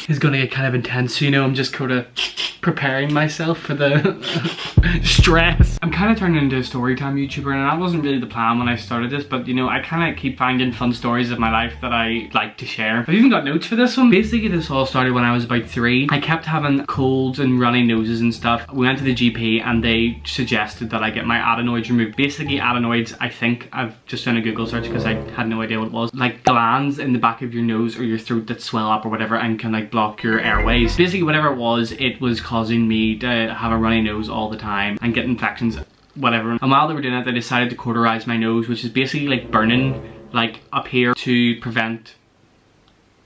is gonna get kind of intense. So, you know, I'm just kind of preparing myself for the stress. I'm kind of turning into a storytime YouTuber, and that wasn't really the plan when I started this, but you know, I kind of keep finding fun stories of my life that I like to share. I've even got notes for this one. Basically, this all started when I was about 3. I kept having colds and runny noses and stuff. We went to the GP and they suggested that I get my adenoids removed. Basically, adenoids, I think, I've just done a Google search because I had no idea what it was. Like glands in the back of your nose or your throat that swell up or whatever and can like block your airways. Basically, whatever it was causing me to have a runny nose all the time and get infections, whatever. And while they were doing it, they decided to cauterize my nose, which is basically like burning like up here to prevent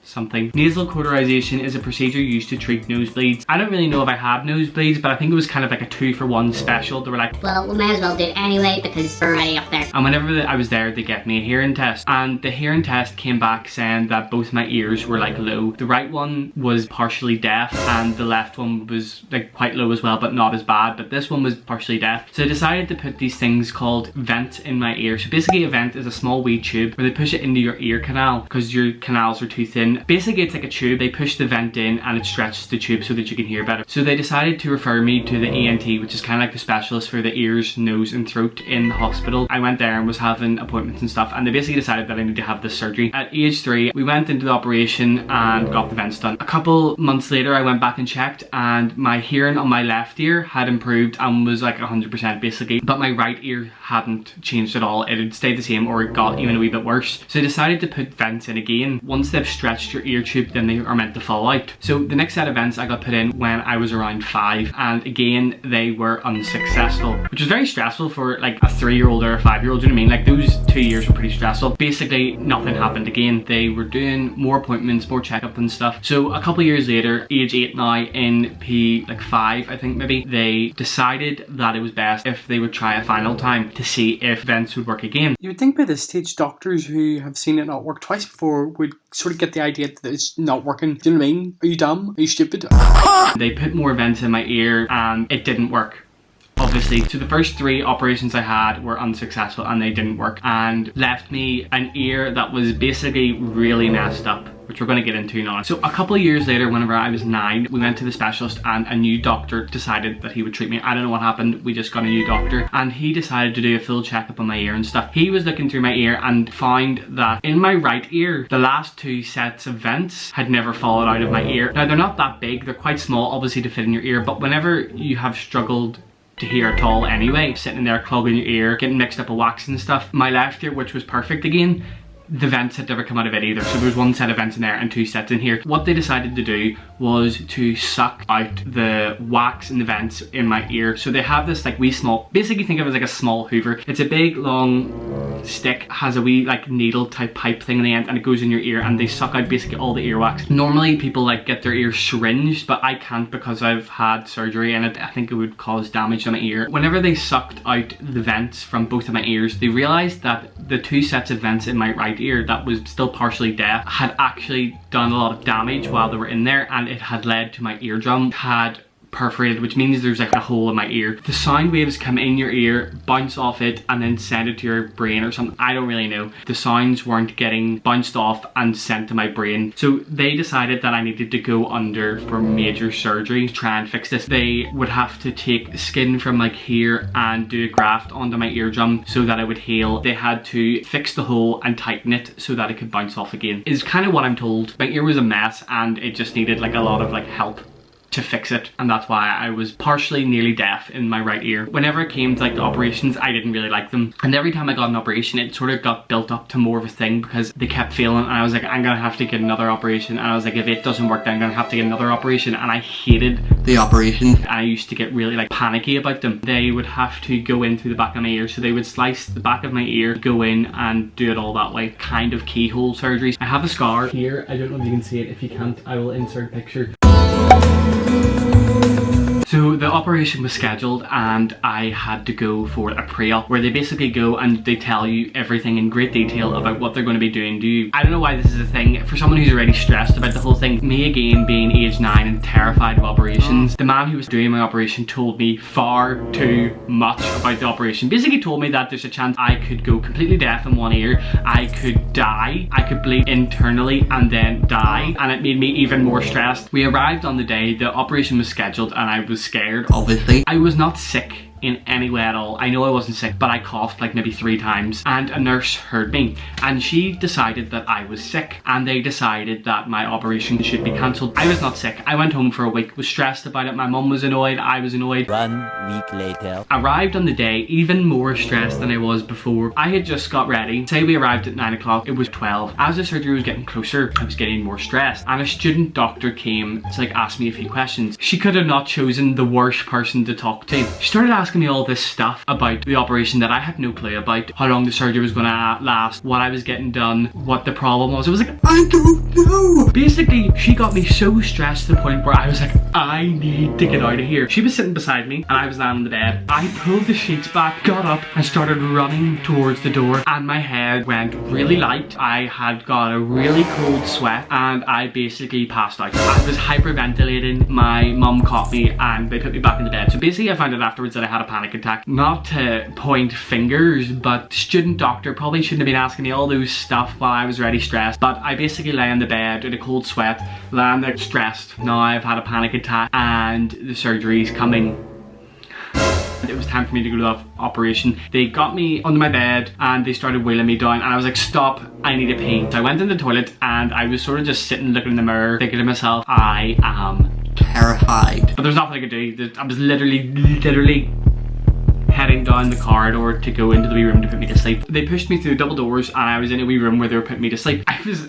something. Nasal cauterization is a procedure used to treat nosebleeds. I don't really know if I had nosebleeds, but I think it was kind of like a 2-for-1 special. They were like, well, we may as well do it anyway because we're already up there. And whenever I was there, they get me a hearing test, and the hearing test came back saying that both my ears were like low. The right one was partially deaf and the left one was like quite low as well, but not as bad, but this one was partially deaf. So I decided to put these things called vents in my ear. So basically a vent is a small wee tube where they push it into your ear canal because your canals are too thin. Basically it's like a tube. They push the vent in and it stretches the tube so that you can hear better. So they decided to refer me to the ENT, which is kind of like the specialist for the ears, nose and throat in the hospital. I went there and was having appointments and stuff, and they basically decided that I need to have this surgery. At age 3, we went into the operation and got the vents done. A couple months later, I went back and checked, and my hearing on my left ear had improved and was like 100% basically, but my right ear hadn't changed at all. It had stayed the same or it got even a wee bit worse. So I decided to put vents in again. Once they've stretched your ear tube, then they are meant to fall out. So the next set of vents I got put in when I was around 5, and again they were unsuccessful, which was very stressful for like a 3-year-old or a 5-year-old. Do you know what I mean? Like those 2 years were pretty stressful. Basically nothing happened again. They were doing more appointments, more checkups and stuff. So a couple years later, age 8 now, in P5 I think maybe, they decided that it was best if they would try a final time to see if vents would work again. You would think by this stage doctors who have seen it not work twice before would sort of get the idea that it's not working. Do you know what I mean? Are you dumb? Are you stupid? They put more vents in my ear and it didn't work, obviously. So the first 3 operations I had were unsuccessful and they didn't work, and left me an ear that was basically really messed up, which we're going to get into now. So a couple of years later, whenever I was 9, we went to the specialist and a new doctor decided that he would treat me. I don't know what happened, we just got a new doctor and he decided to do a full checkup on my ear and stuff. He was looking through my ear and found that in my right ear, the last 2 sets of vents had never fallen out of my ear. Now they're not that big, they're quite small obviously to fit in your ear, but whenever you have struggled to hear at all anyway, sitting there clogging your ear, getting mixed up with wax and stuff, my left ear, which was perfect again, the vents had never come out of it either. So there was 1 set of vents in there and 2 sets in here. What they decided to do was to suck out the wax in the vents in my ear. So they have this like wee small, basically think of it as like a small hoover. It's a big long stick, has a wee like needle type pipe thing in the end, and it goes in your ear and they suck out basically all the earwax. Normally people like get their ears syringed, but I can't because I've had surgery and I think it would cause damage to my ear. Whenever they sucked out the vents from both of my ears, they realized that the 2 sets of vents in my right ear that was still partially deaf had actually done a lot of damage while they were in there, and it had led to my eardrum had perforated, which means there's like a hole in my ear. The sound waves come in your ear, bounce off it, and then send it to your brain or something. I don't really know. The sounds weren't getting bounced off and sent to my brain. So they decided that I needed to go under for major surgery to try and fix this. They would have to take skin from like here and do a graft onto my eardrum so that it would heal. They had to fix the hole and tighten it so that it could bounce off again, is kind of what I'm told. My ear was a mess and it just needed like a lot of like help to fix it, and that's why I was partially nearly deaf in my right ear. Whenever it came to like the operations, I didn't really like them, and every time I got an operation it sort of got built up to more of a thing because they kept failing, and I was like, I'm gonna have to get another operation, and I was like, if it doesn't work then I'm gonna have to get another operation, and I hated the operations and I used to get really like panicky about them. They would have to go in through the back of my ear, so they would slice the back of my ear, go in and do it all that way, kind of keyhole surgeries. I have a scar here, I don't know if you can see it. If you can't, I will insert a picture. So the operation was scheduled and I had to go for a pre-op where they basically go and they tell you everything in great detail about what they're going to be doing to you. I don't know why this is a thing. For someone who's already stressed about the whole thing, me again being age 9 and terrified of operations, the man who was doing my operation told me far too much about the operation. Basically told me that there's a chance I could go completely deaf in one ear, I could die, I could bleed internally and then die, and it made me even more stressed. We arrived on the day the operation was scheduled and I was scared, obviously. I was not sick in any way at all. I know I wasn't sick, but I coughed like maybe 3 times, and a nurse heard me and she decided that I was sick and they decided that my operation should be cancelled. I was not sick. I went home for a week, was stressed about it. My mum was annoyed, I was annoyed. 1 week later. Arrived on the day even more stressed than I was before. I had just got ready. Say we arrived at 9 o'clock, it was 12. As the surgery was getting closer, I was getting more stressed, and a student doctor came to like ask me a few questions. She could have not chosen the worst person to talk to. She started asking me all this stuff about the operation that I had no clue about, how long the surgery was going to last, what I was getting done, what the problem was. I was like, I don't know. Basically, she got me so stressed to the point where I was like, I need to get out of here. She was sitting beside me and I was lying on the bed. I pulled the sheets back, got up and started running towards the door, and my head went really light. I had got a really cold sweat and I basically passed out. I was hyperventilating. My mum caught me and they put me back in the bed. So basically I found out afterwards that I had a panic attack. Not to point fingers, but the student doctor probably shouldn't have been asking me all those stuff while I was already stressed. But I basically lay in the bed with a cold sweat, lying there stressed. Now I've had a panic attack and the surgery's coming. It was time for me to go to the operation. They got me under my bed and they started wheeling me down, and I was like, stop, I need a pee. So I went in the toilet and I was sort of just sitting looking in the mirror thinking to myself, I am terrified. But there's nothing I could do. I was literally heading down the corridor to go into the wee room to put me to sleep. They pushed me through double doors and I was in a wee room where they were putting me to sleep. I was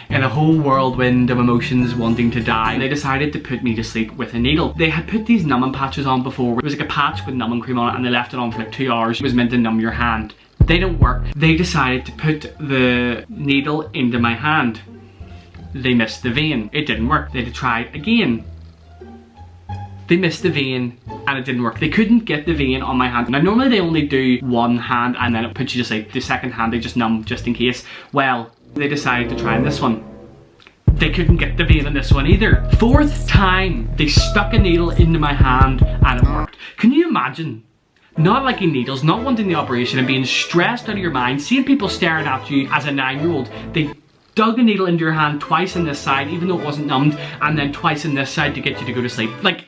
in a whole whirlwind of emotions wanting to die. And they decided to put me to sleep with a needle. They had put these numbing patches on before. It was like a patch with numbing cream on it and they left it on for like 2 hours. It was meant to numb your hand. They don't work. They decided to put the needle into my hand. They missed the vein. It didn't work. They had to try again. They missed the vein and it didn't work. They couldn't get the vein on my hand. Now normally they only do one hand and then it puts you to sleep. The second hand they just numb just in case. Well, they decided to try this one. They couldn't get the vein in this one either. 4th time they stuck a needle into my hand and it worked. Can you imagine? Not liking needles, not wanting the operation and being stressed out of your mind, seeing people staring at you as a 9-year-old. They dug a needle into your hand twice on this side even though it wasn't numbed, and then twice on this side to get you to go to sleep. Like,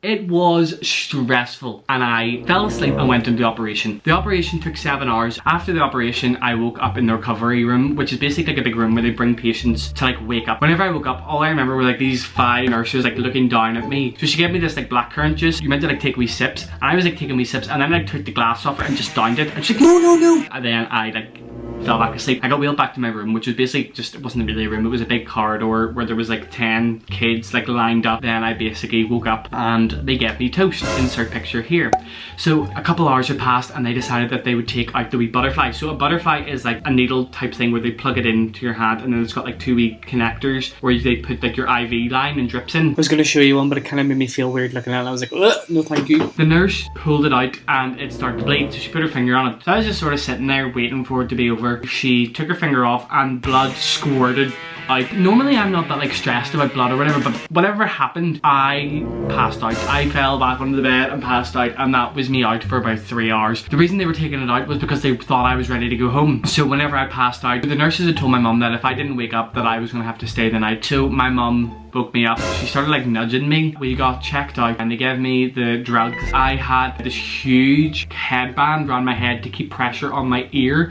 it was stressful and I fell asleep and went into the operation. The operation took 7 hours. After the operation, I woke up in the recovery room, which is basically like a big room where they bring patients to like wake up. Whenever I woke up, all I remember were like these 5 nurses like looking down at me. So she gave me this like blackcurrant juice. You meant to like take wee sips, and I was like taking wee sips, and then I took the glass off it and just downed it. And she's like, no. And then I like fell back asleep. I got wheeled back to my room, which was basically just, it wasn't really a room, it was a big corridor where there was like 10 kids like lined up. Then I basically woke up and they gave me toast. Insert picture here. So a couple hours had passed and they decided that they would take out the wee butterfly. So a butterfly is like a needle type thing where they plug it into your hand, and then it's got like 2 wee connectors where they put like your IV line and drips in. I was going to show you one, but it kind of made me feel weird looking at it. I was like, no thank you. The nurse pulled it out and it started to bleed, so she put her finger on it. So I was just sort of sitting there waiting for it to be over. She took her finger off and blood squirted out. Normally I'm not that like stressed about blood or whatever, but whatever happened, I passed out. I fell back under the bed and passed out, and that was me out for about 3 hours. The reason they were taking it out was because they thought I was ready to go home. So whenever I passed out, the nurses had told my mum that if I didn't wake up that I was going to have to stay the night. So my mum woke me up. She started like nudging me. We got checked out and they gave me the drugs. I had this huge headband around my head to keep pressure on my ear.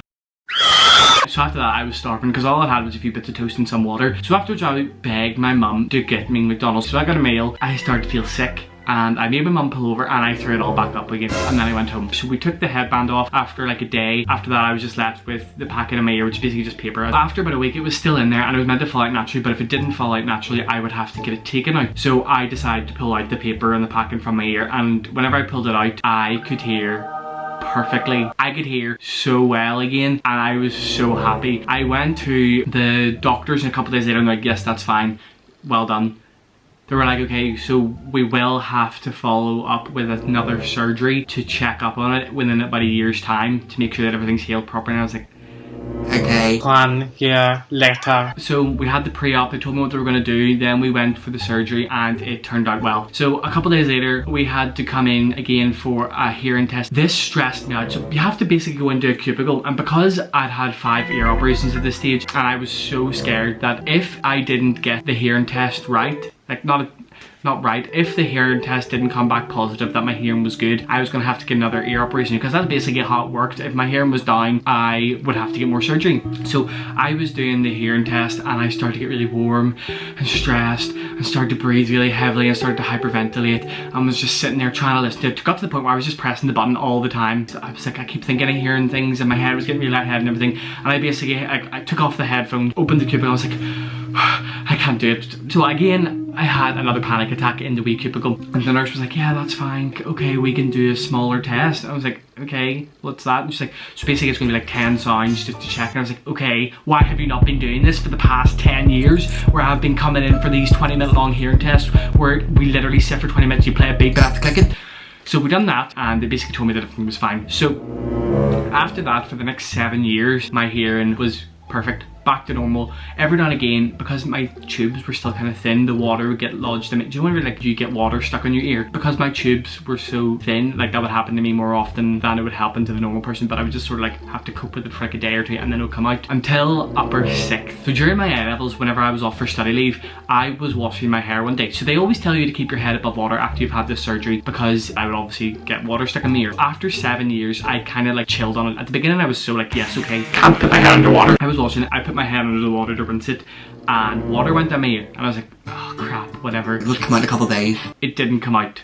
So after that I was starving because all I had was a few bits of toast and some water. So afterwards I begged my mum to get me McDonald's. So I got a meal. I started to feel sick and I made my mum pull over and I threw it all back up again, and then I went home. So we took the headband off after like a day. After that I was just left with the packet in my ear, which is basically just paper. After about a week it was still in there and it was meant to fall out naturally, but if it didn't fall out naturally I would have to get it taken out. So I decided to pull out the paper and the packet from my ear, and whenever I pulled it out I could hear perfectly. I could hear so well again and I was so happy. I went to the doctors and a couple days later and they're like, yes, that's fine, well done. they were like, okay, so we will have to follow up with another surgery to check up on it within about a year's time to make sure that everything's healed properly. And I was like, okay. Plan, yeah, later. So we had the pre-op, they told me what they were going to do, then we went for the surgery and it turned out well. So a couple days later, we had to come in again for a hearing test. This stressed me out. So you have to basically go into a cubicle, and because I'd had 5 ear operations at this stage, and I was so scared that if I didn't get the hearing test right, like not right, if the hearing test didn't come back positive that my hearing was good, I was going to have to get another ear operation, because that's basically how it worked. If my hearing was down, I would have to get more surgery. So I was doing the hearing test and I started to get really warm and stressed and started to breathe really heavily and started to hyperventilate and was just sitting there trying to listen. It got to the point where I was just pressing the button all the time. So I was like, I keep thinking of hearing things and my head was getting really lightheaded and everything, and I basically I took off the headphones, opened the cubicle, I was like, I can't do it. So again, I had another panic attack in the wee cubicle, and the nurse was like, yeah, that's fine, okay, we can do a smaller test. I was like, okay, what's that? And she's like, so basically it's going to be like 10 sounds just to check. And I was like, okay, why have you not been doing this for the past 10 years where I've been coming in for these 20-minute long hearing tests where we literally sit for 20 minutes, you play a beat but I have to click it. So we done that and they basically told me that everything was fine. So after that, for the next 7 years, my hearing was perfect, back to normal. Every now and again, because my tubes were still kind of thin, the water would get lodged in it. Do you know when like you get water stuck on your ear? Because my tubes were so thin, like that would happen to me more often than it would happen to the normal person, but I would just sort of like have to cope with it for like a day or two and then it would come out until upper 6th. So during my A-levels, whenever I was off for study leave, I was washing my hair one day. So they always tell you to keep your head above water after you've had this surgery, because I would obviously get water stuck in my ear. After 7 years, I kind of like chilled on it. At the beginning I was so like, yes, okay, can't put my head underwater. I was washing it, I put my head under the water to rinse it and water went down my ear and I was like, oh crap, whatever, it would come out in a couple of days. It didn't come out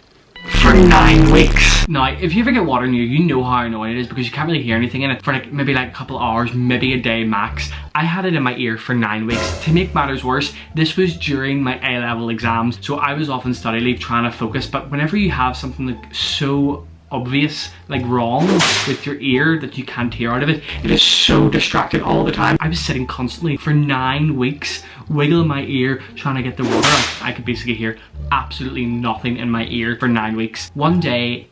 for 9 weeks. Now if you ever get water in your ear, you know how annoying it is because you can't really hear anything in it for like maybe like a couple of hours, maybe a day max. I had it in my ear for 9 weeks. To make matters worse, this was during my A-level exams, so I was off on study leave trying to focus, but whenever you have something like so obvious, like wrong with your ear that you can't hear out of it, it is so distracted all the time. I was sitting constantly for 9 weeks wiggling my ear trying to get the water out. I could basically hear absolutely nothing in my ear for 9 weeks. One day,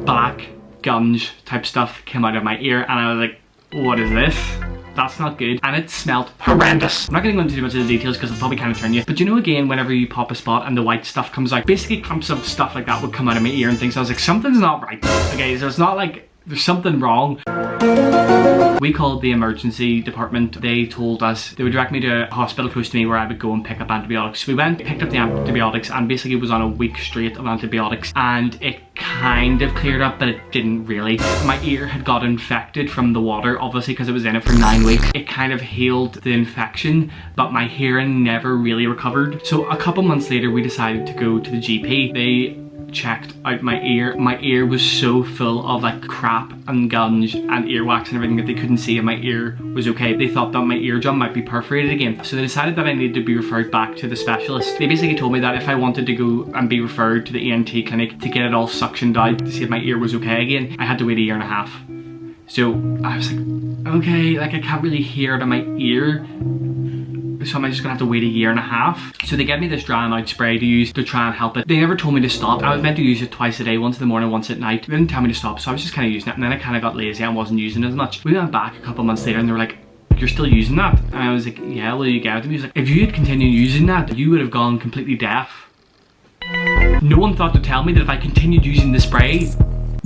black gunge type stuff came out of my ear and I was like, what is this? That's not good. And it smelled horrendous. I'm not going to go into too much of the details because it'll probably kind of turn you. But you know, again, whenever you pop a spot and the white stuff comes out, basically clumps of stuff like that would come out of my ear and things. So I was like, something's not right. Okay, so it's not like there's something wrong. We called the emergency department. They told us they would direct me to a hospital close to me where I would go and pick up antibiotics. So we went, picked up the antibiotics, and basically was on a week straight of antibiotics, and it kind of cleared up, but it didn't really. My ear had got infected from the water, obviously, because it was in it for 9 weeks. It kind of healed the infection, but my hearing never really recovered. So a couple months later, we decided to go to the GP. They checked out my ear. My ear was so full of like crap and gunge and earwax and everything that they couldn't see if my ear was okay. They thought that my eardrum might be perforated again. So they decided that I needed to be referred back to the specialist. They basically told me that if I wanted to go and be referred to the ENT clinic to get it all suctioned out to see if my ear was okay again, I had to wait 1.5 years. So I was like, okay, like I can't really hear it in my ear. So I'm just gonna have to wait 1.5 years. So they gave me this drying out spray to use to try and help it. They never told me to stop. I was meant to use it twice a day, once in the morning, once at night. They didn't tell me to stop, so I was just kind of using it, and then I kind of got lazy and wasn't using it as much. We went back a couple months later and they were like, you're still using that? And I was like, yeah, will you get it to me? He was like, if you had continued using that, you would have gone completely deaf. No one thought to tell me that if I continued using the spray,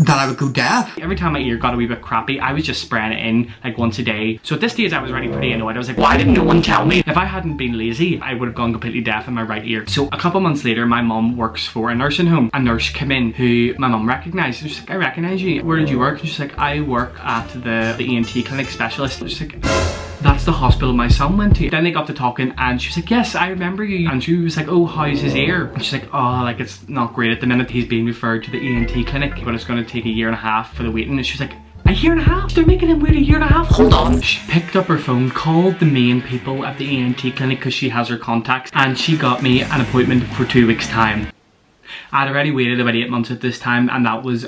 that I would go deaf. Every time my ear got a wee bit crappy, I was just spraying it in like once a day. So at this stage I was already pretty annoyed. I was like, why didn't no one tell me? If I hadn't been lazy, I would have gone completely deaf in my right ear. So a couple months later, my mum works for a nursing home. A nurse came in who my mum recognised. She's like, I recognise you. Where did you work? And she's like, I work at the ENT clinic specialist. She's like, that's the hospital my son went to. Then they got to talking and she was like, yes, I remember you. And she was like, oh, how's his ear? And she's like, oh, like it's not great at the minute. He's being referred to the ENT clinic, but it's going to take 1.5 years for the waiting. And she was like, 1.5 years? They're making him wait 1.5 years? Hold on. She picked up her phone, called the main people at the ENT clinic because she has her contacts, and she got me an appointment for 2 weeks' time. I'd already waited about 8 months at this time, and that was...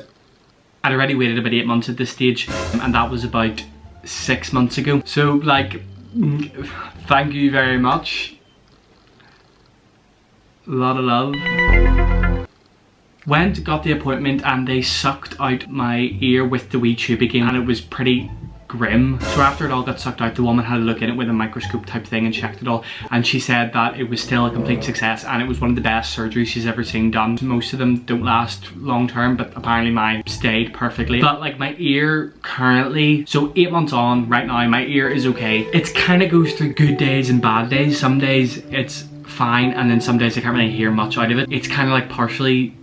I'd already waited about 8 months at this stage, and that was about 6 months ago. So like, thank you very much. A lot of love. Went, got the appointment, and they sucked out my ear with the wee tube again, and it was pretty grim. So after it all got sucked out, the woman had a look in it with a microscope type thing and checked it all, and she said that it was still a complete success and it was one of the best surgeries she's ever seen done. Most of them don't last long term, but apparently mine stayed perfectly. But like my ear currently, so 8 months on right now, my ear is okay. It kind of goes through good days and bad days. Some days it's fine, and then some days I can't really hear much out of it. It's kind of like partially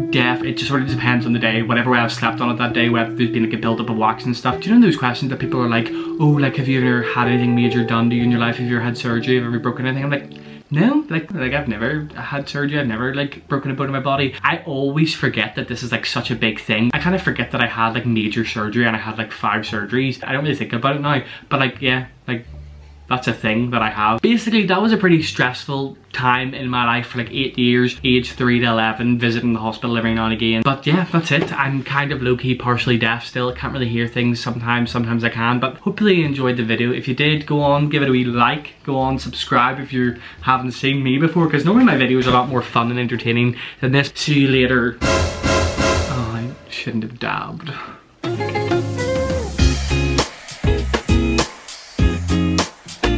deaf. It just sort of depends on the day, whatever way I've slept on it that day, whether there's been like a build up of wax and stuff. Do you know those questions that people are like, oh, like have you ever had anything major done to you in your life? Have you ever had surgery? Have you ever broken anything? I'm like, no, like I've never had surgery. I've never like broken a bone in my body. I always forget that this is like such a big thing. I kind of forget that I had like major surgery and I had like 5 surgeries. I don't really think about it now, but like, yeah, like that's a thing that I have. Basically, that was a pretty stressful time in my life for like 8 years, age 3 to 11, visiting the hospital every now and again. But yeah, that's it. I'm kind of low-key partially deaf still. I can't really hear things sometimes I can, but hopefully you enjoyed the video. If you did, go on, give it a wee like, go on, subscribe if you haven't seen me before, because normally my videos are a lot more fun and entertaining than this. See you later. Oh, I shouldn't have dabbed.